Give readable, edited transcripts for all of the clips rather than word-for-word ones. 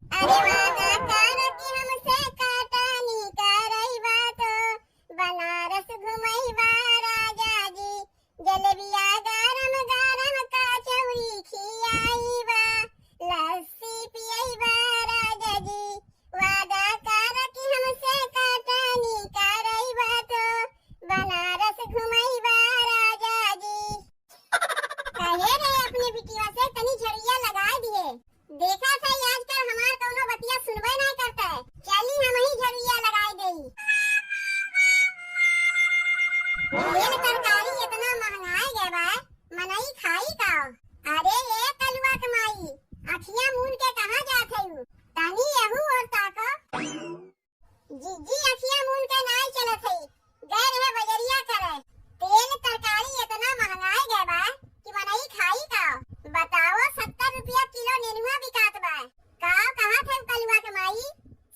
अरे वादा कर कि हमसे काटनी करइबा तो बनारस घुमइबा राजा जी। जलेबिया गरम गरम कचौरी खियाइबा, लस्सी पियइबा राजा जी। वादा कर कि हमसे काटनी करइबा तो बनारस घुमइबा राजा जी। कहे रे अपने बिटिया से तनी झड़िया लगा दिए। देखा था आजकल हमार कौनो बतिया सुनबे नहीं करता है। चली हम ही झड़िया लगाई गई। तेल तरकारी इतना महंगाई गए बा, मनई खाई का। अरे ये कलुआ कमाई अखियां मून के कहां जात है यू? तनी यहू और ताको। जीजी अखियां मून के नहीं चलत है, गए रहे बजरिया करे। तेल तरकारी इतना महंगाई गए बा कि मनई खाई का। बताओ 70 रुपया किलो नेनुआ बिकात बा। कहा थे कलुआ के माई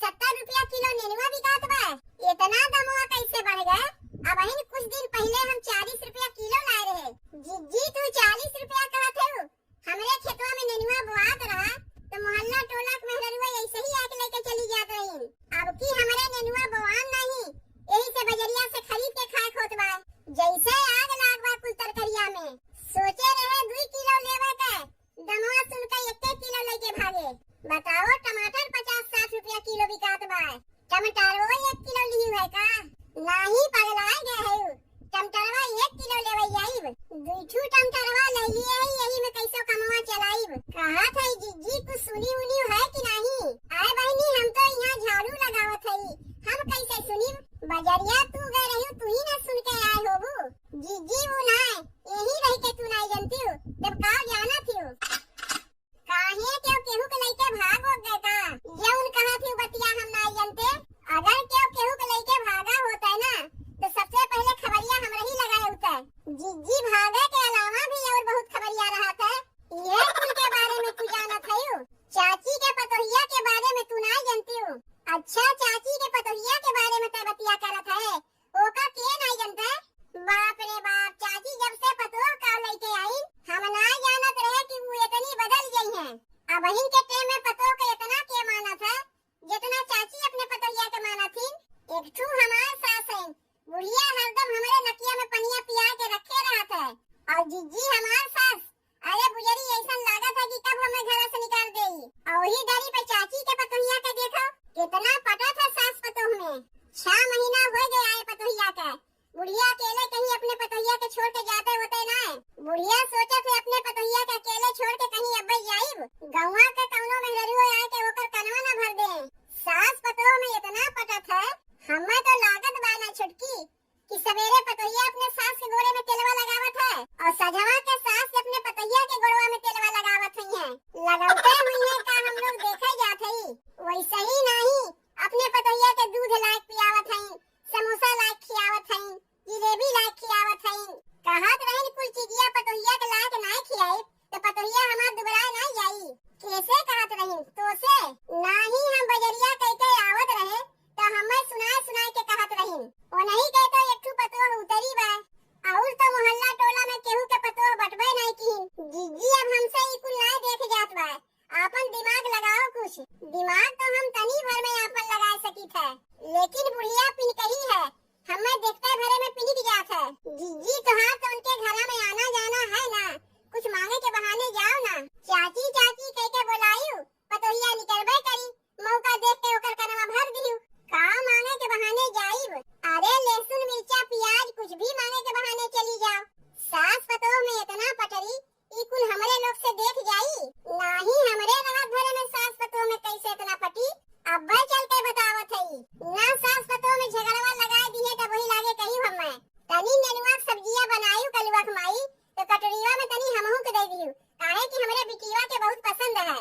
70 रुपया किलो नेनुआ बिकात बा। इतना दमवा कैसे बढ़ गए? अब इन कुछ दिन पहले हम 40 रुपया किलो लाए रहे। जीजी तू 40 रुपया कहत है? हमरे खेतवा में नेनुआ बोआत रहा तो मोहल्ला टोला के मेहरुआ ऐसे ही आके लेके चली जात रही। अब की हमरे नेनुआ बोआन नहीं, यही से बजरिया से खरीद के खाए खोत बा। जैसे आग लाग बा कुल तरकरिया में। सोचे रहे 2 किलो लेवे के, दमवा सुन के 1 किलो लेके भागे। बताओ टमाटर 50-60 रुपया किलो बिकात बा। टमाटर वो 1 किलो लियू है का? नहीं पगलाए गए है। टमाटरवा 1 किलो लेवे आइब, 2 टमाटरवा ले लिए है, यही में कैसो कमवा चलाइब। कहा था जीजी कुछ सुनी उनी है कि नहीं? आए बहनी हम तो यहाँ झाड़ू लगावत है, हम कैसे सुनी? बजरिया तू गए रही, तू ही ना सुन के आए होबू। जीजी वो ना यही रह के तू नहीं जानती हो, जब का जाना थी हो। काहे क्यों केहू के लेके भाग हो गए का? ये उन कहा थी बतिया हम नहीं जानते। अगर क्यों केहू के लेके भागा होता है ना तो सबसे पहले खबरिया हमरा ही लगाए होता है। जीजी भागे के अलावा भी और बहुत खबरिया रहा था। ये कुल के बारे में तू जानत है हो? चाची के पतोहिया के बारे में तू नहीं जानती हो? अच्छा चाची के पतोहिया के बारे में ते बतिया करत है, ओका के नहीं जानता? बाप रे बाप, चाची जब से पतोह का लेके आई हम ना जानत रहे कि वो इतनी बदल गई हैं। अब इन के टेम में पतोह का इतना के माना था जितना चाची अपने पतोहिया के माना थी। एक ठू हमार सास है, बुढ़िया हरदम हमारे नकिया में पनिया पिया के रखे रहत है। और जीजी हमार सास अरे बुजरी ऐसा लागत है कि कब हमें घर से निकाल देगी। और वही डरी पे चाची के पतोहिया के देखो कितना पटा था सास पतोह में। 6 महीना हो गया है पतोहिया का। बुढ़िया अकेले कहीं अपने पतोहिया के छोड़ के जाते होते ना। बुढ़िया सोचा थे अपने पतोहिया के अकेले छोड़ के कहीं अब्बे जाइब, गौवा के कौनो मेहरुआ आए के ओकर कनवा न भर दे। सास पतोह में इतना पटत है, हमें तो लागत बाना छुटकी कि सवेरे पतोहिया अपने सास के गोड़े में तेलवा लगावत है और सजवा के सास अपने पतोहिया के गोड़वा में तेलवा लगावत है। लगाते हुए का हम लोग देखे जाते ही वैसे ही नहीं अपने पतोहिया के दूध लायक पियावत है, समोसा लायक खियावत है, जिलेबी लायक खियावत है। कहत रहन कुल चीजिया पतोहिया के लायक नहीं खियाई तो पतोहिया हमार दुबराए नहीं जाई। कैसे कहत रहन तो से नहीं हम बजरिया कहते आवत रहे तो हमें सुनाए के कहत रहन। ओ नहीं कहते एक ठू पतोह उतरी बा और तो मोहल्ला टोला में केहू के पतोह बटबे नहीं की। जीजी अब हमसे ई कुल नहीं देख जात बा, आपन दिमाग लगाओ कुछ। दिमाग तो हम तनी भर में आपन लगा सकी थे, लेकिन बुढ़िया पिन कही है हमें देखते भरे में पिनिक जात है। जीजी तोहार तो उनके घर में आना जाना है ना, कुछ मांगे के बहाने जाओ ना। चाची चाची कह के बुलायू पतोहिया निकलबे करी, मौका देख के ओकर कनवा भर दिलू। का मांगे के बहाने जाइब? अरे लहसुन मिर्चा प्याज कुछ भी मांगे के बहाने चली जाओ। सास पतोह में इतना पटरी ई कुल हमरे लोग से देख जाई नहीं। हमरे रात भरे में सास पतोह में कैसे इतना पटी अब्बे चल के बतावत है ना। सास पतोह में झगड़वा लगाए दिए तो वही लागे कहीं हमें तनी नेनुआ सब्जियां बनायू कलुआ कमाई तो कटोरिया में तनी हमहू के दे दियो, काहे कि हमरे बिटिया के बहुत पसंद है।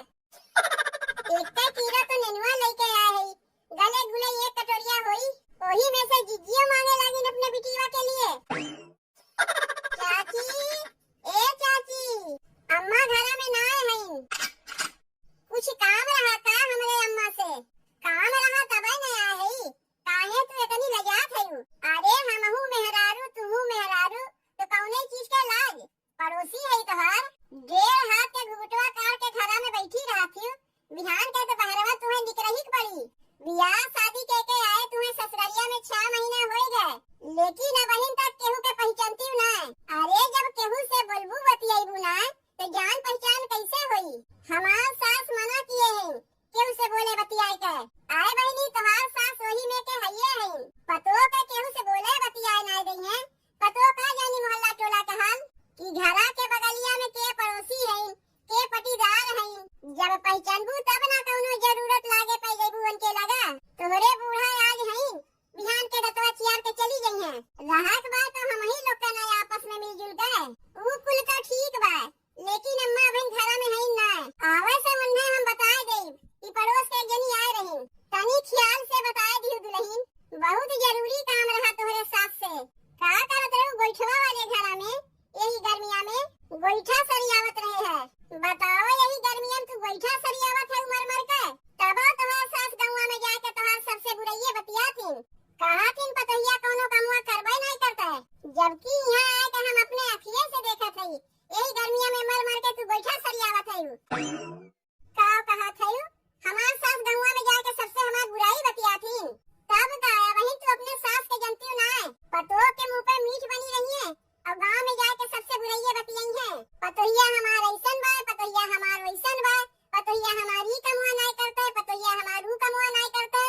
तब ना कौनो जरूरत लागे पै जइबू उनके लगा। तोहरे बूढ़ा आज हई बिहान के दतवा चियार के चली गई है। रहक बा तो हम ही लोग का ना आपस में मिलजुल के ऊ कुल तो ठीक बा, लेकिन अम्मा बहन घरा में हई ना। आवे से उन्हें हम बताए देब कि पड़ोस के जनी आए रही, तनी ख्याल से बताए दियो दुल्हन। बहुत जरूरी काम रहा तोहरे साथ से। का करत रहू गोइठवा वाले घरा में यही गर्मिया में गोइठा सरियावत रहे है। बताओ यही गर्मिया में तू गोइठा सरियावत है मर मर के। तबा तोहर सास गौवा में जाके तोहर सबसे बुराइये बतिया थी। कहा थी पतोहिया कोनो कमुआ करबे नहीं करता है, जबकि यहाँ आए के हम अपने अखिए से देखा थी यही गर्मिया में मर मर के तू गोइठा सरियावत है। का कहा थे हमार सास गौवा में जाके सबसे हमार बुराई बतिया थी। तब का वही तू अपने सास के जनती ना है, पतोह के मुंह पे मीठ बनी रही है और गांव में जाके सबसे बुराइये बतियाई है। पतोहिया हमार ऐसन बा, पतोहिया हमार वैसन बा, पतोहिया हमारी कमुआ नहीं करते, पतोहिया हमारू कमुआ नहीं करते,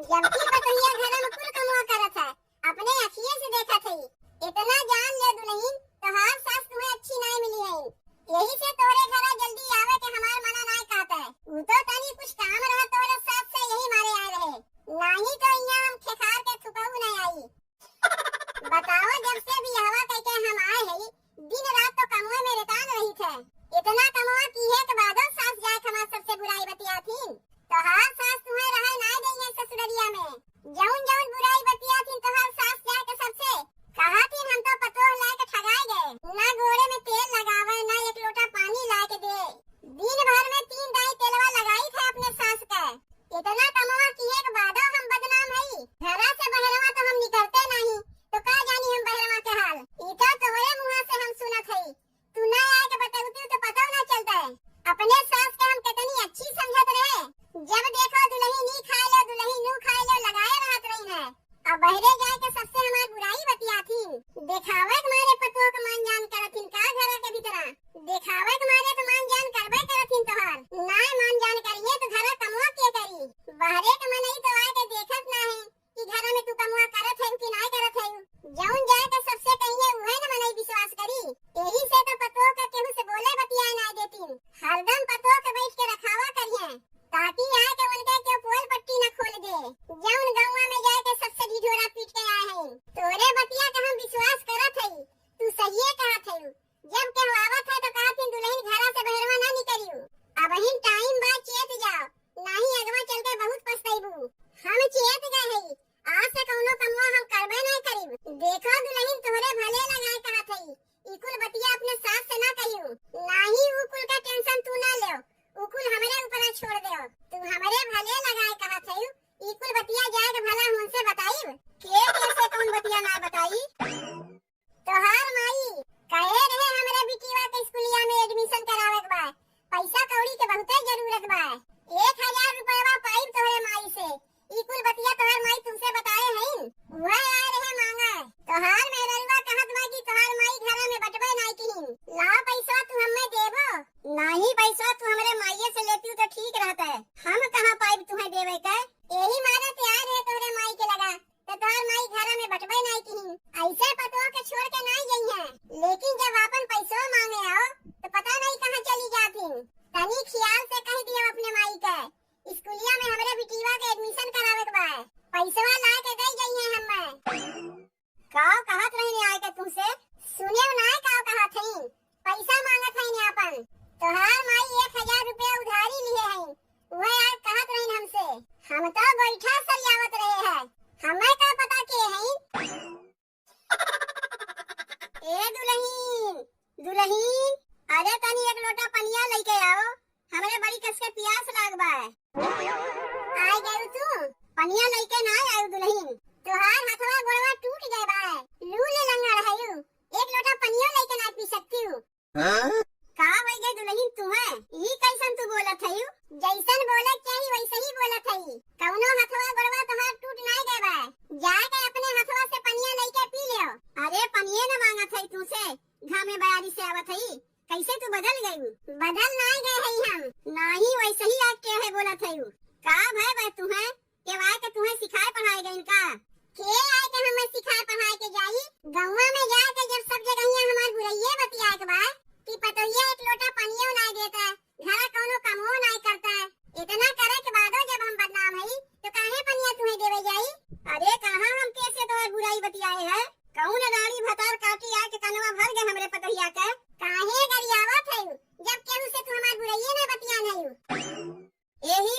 जबकि पतोहिया घर में कुल कमुआ करत है। अपने अखिए से देखा थी। इतना जान ले दुल्हन, तोहार सास तुम्हें अच्छी नहीं मिली है, यही से तोरे घरा जल्दी आवे के हमार मना नहीं कहता है। ऊ तो तनी कुछ काम रहा तोरे सास से यही मारे आए रहे, नहीं तो यहाँ हम खेखार के थुकाऊ नहीं आई। बताओ जब से भी हवा कहके हम आए हैं दिन रात तो कमुए में रेतान रही थे। इतना कमुआ की है के बाद सास जाए हमार सबसे बुराई बतिया थी। तोहार सास तुम्हें रहे नहीं देंगे ससुररिया में। जौन जौन बुराई बतिया थी तोहार सास जाए के सबसे कहा थी हम तो पतोह लाए के ठगाए गए, ना गोड़े में तेल लगावे ना एक लोटा पानी ला के दे। दिन भर में 3 दाई तेलवा लगाई थे अपने सास के। इतना कमुआ की है के बाद हम बदनाम है। घरा से बहरवा तो हम निकलते नहीं, तो का जानी हम बहरवा के हाल। इता तोहरे मुंह से हम सुनत है, तू ना आए के बताउती तो पता ना चलता है। अपने सास के हम कितनी अच्छी समझत रहे, जब देखो दुल्ही नी खाए लो दुल्ही नू खाए लो लगाए रहत रही है। अब बहरे जाए के सबसे हमार बुराई बतिया थी। दिखावे के मारे पतोह के मान जान करथिन का घरा के भीतर, दिखावे के मारे तो मान जान करबे करथिन तोहार। ना मान जान करिए तो घरा कमुआ के करी। बहरे के मनई तो आए के देखत ना है कि घरा में तू कमुआ करत है कि नहीं करत है। जौन जाए के सबसे कहिए उहे न मनई विश्वास करी। यही से तो पतोह के केहू से बोले बतिया ना देती। हरदम पतोह के बैठ के रखावा करिए ताकि आए के उनके के पोल पट्टी न खोल दे। जौन गौवा में जाए के सबसे ढिढोरा पीट के आए हैं, तोरे बतिया के हम विश्वास करत है। तू सही कहत है। जब के आवत है तो कहत है दुल्हन घरा से बहरवा ना निकलियो। अब ही टाइम बाद चेत जाओ, नहीं अगवा चल के बहुत पछताइबू। हम चेत गए है, आज से कौनो कमुआ हम करबे नहीं करीब। देखो दुल्हन तोहरे भले लगाए कहत है, ई कुल बतिया अपने सास से ना कहियो। नहीं ऊ कुल का टेंशन तू ना ले, ऊ कुल हमरे ऊपर छोड़ दे। तू हमरे भले लगाए कहत है, ई कुल बतिया जाए के भला हमसे बताई के कैसे कौन बतिया ना बताई। तोहार माई कहे रहे हमरे बिटिया के स्कूलिया में एडमिशन करावे के बा, पैसा कौड़ी के बहुते जरूरत बा। 1000 रुपया पाइब तोहरे माई से। ई कुल बतिया तोहार माई तुमसे बताए हैं, वह आए रहे मांगा। तोहार मेहरवा कहत बा कि तोहार माई घरा में बटबे नहीं किहिन। ला पैसा तू हमें देबो, नहीं पैसा तू हमरे माईये से लेती तो ठीक रहता है। हम कहां पाइब तुम्हें देवे के। यही मारे तैयार है तोहरे माई के लगा तो तोहार माई घरा में बटबे नहीं किहिन। ऐसे पतोह के छोड़ के नहीं गई है, लेकिन जब अपन पैसा मांगे आओ तो पता नहीं कहां चली जाती। तनी ख्याल से कह दियो अपने माई के स्कूलिया में हमरे बिटिया के एडमिशन करावे के बा, पैसा ला के दे गई है हमें। काव कहत रही आए के तुमसे सुने ना काव कहत हई, पैसा मांगत हई ने अपन। तोहार माई 1000 रुपया उधारी लिए हई, वह आज कहत रही हमसे। हम तो गोइठा सरियावत रहे हैं, हमें का पता के हई। ए दुल्हन दुल्हन, अरे तनी एक लोटा पनिया लेके आओ, हमरे बड़ी कस के प्यास लागबा है। आए गए तू पनिया लेके ना आयो दुल्हन, तोहार हथवा गोड़वा टूट गए बा, लूले लंगड़ है यू, एक लोटा पनिया लेके ना पी सकती हूँ। का होई गई दुल्हन तुम्हें, ई कैसन तू बोलत है यू? जैसन बोले चाहिए वैसे ही बोलत है। कौनो हथवा गोड़वा तोहार टूट नहीं गए बा, जाके अपने हथवा से पनिया लेके पी लियो। अरे पनिया न मांगत है तुमसे, घामे बयारी से आवत है, कैसे तू बदल गई? बदल नहीं गए है हम, नहीं वैसे ही आज के है बोलत है। का भाई बा तुम्हें के वाय के तुम्हें सिखाए पढ़ाए गई का? के आए के हमें सिखाए पढ़ाए के जाई? गौवा में जाए के जब सब जगह हमार बुराइये बतिया के बा कि पतोहिया एक लोटा पनियो नहीं देता, घरा कोनो कमो नहीं करता, इतना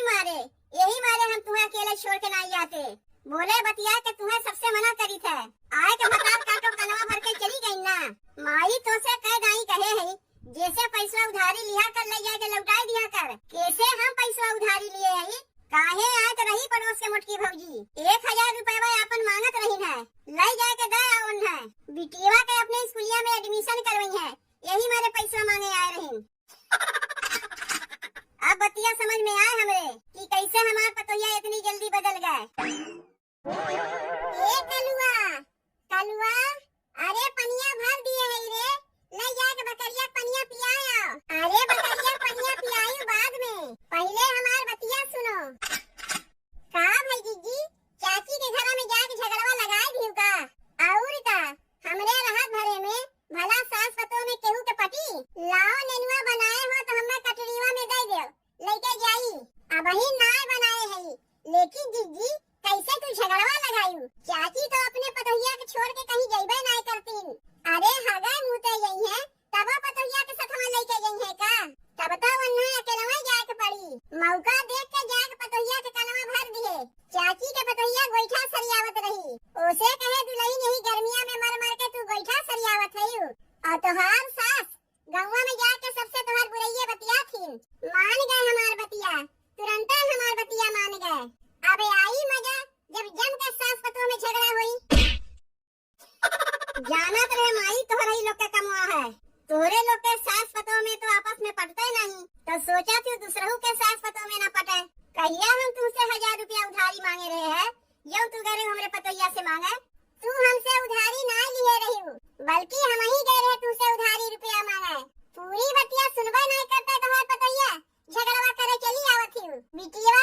यही मारे हम तुम्हें अकेले छोड़ के नहीं जाते। बोले बतिया के तुम्हें सबसे मना करी थे, आए के भतार काटो कलवा भर के चली गई ना। माई तो से कह दाई कहे है, जैसे पैसा उधारी लिया कर ले जाके लौटाई दिया कर। कैसे हम पैसा उधारी लिए है, काहे आए तो रही पड़ोस के मोटकी भौजी 1000 रुपया अपन मांगत रही है, ले जाए के दे आवन है। बिटिया के अपने स्कूलिया में एडमिशन करवाई है, यही मारे पैसा मांगे आए रही। अब बतिया समझ में आए हमरे कि कैसे हमार पतोहिया इतनी जल्दी बदल गए। ए कलुआ कलुआ, अरे पनिया भर दिए है रे, ले जाके बकरिया पनिया पियाओ। अरे बकरिया पनिया पियाई बाद में, पहले हमार बतिया सुनो। का भाई जीजी, चाची के घर में जाके झगड़वा लगाए दियो का? और का हमरे राहत भरे में भला सास पतोह में केहू के पटी लाओ नेनुआ बनाए हो तो हमें कटरीवा में दे दो, लेके जाई। अब ही नाय बनाए है, लेकिन जीजी कैसे तू झगड़वा लगायू? चाची तो अपने पतोहिया के छोड़ के कहीं जइबे नहीं करतीन। अरे हगा मुते गई है तब पतोहिया के साथ में लेके गई है का? तब तो वन्ना अकेले जाए के पड़ी, मौका देख के जाके पतोहिया के कलवा भर दिए। चाची के पतोहिया गोईठा सरियावत रही, ओसे कहे दुल्हन यही गर्मिया में मर मर के तू गोईठा सरियावत है। और तोहार सास गौवा में जाके सबसे तोहार बुराइये बतिया थी, मान गए हमार बतिया, तुरंत हमार बतिया मान गए। अब आई मजा जब जम के सास पतोह में झगड़ा हुई। जाना तो रहे माई तोहरा ही लोग का कमवा है, तोहरे लोग के सास पतोह में तो आपस में पटते नहीं, तो सोचा तू दूसरों के सास पतोह में न पटे। कहिया हम तुमसे 1000 रुपया उधारी मांगे रहे हैं, यो तू गए हमरे पतोहिया से मांगे। तू हमसे उधारी ना लिए रही हूँ, बल्कि हम ही गए रहे तुमसे उधारी रुपया मांगे। पूरी बतिया सुनबे नहीं करते तुम्हारे पतोहिया, झगड़वा करे चली आवत ही। बिटिया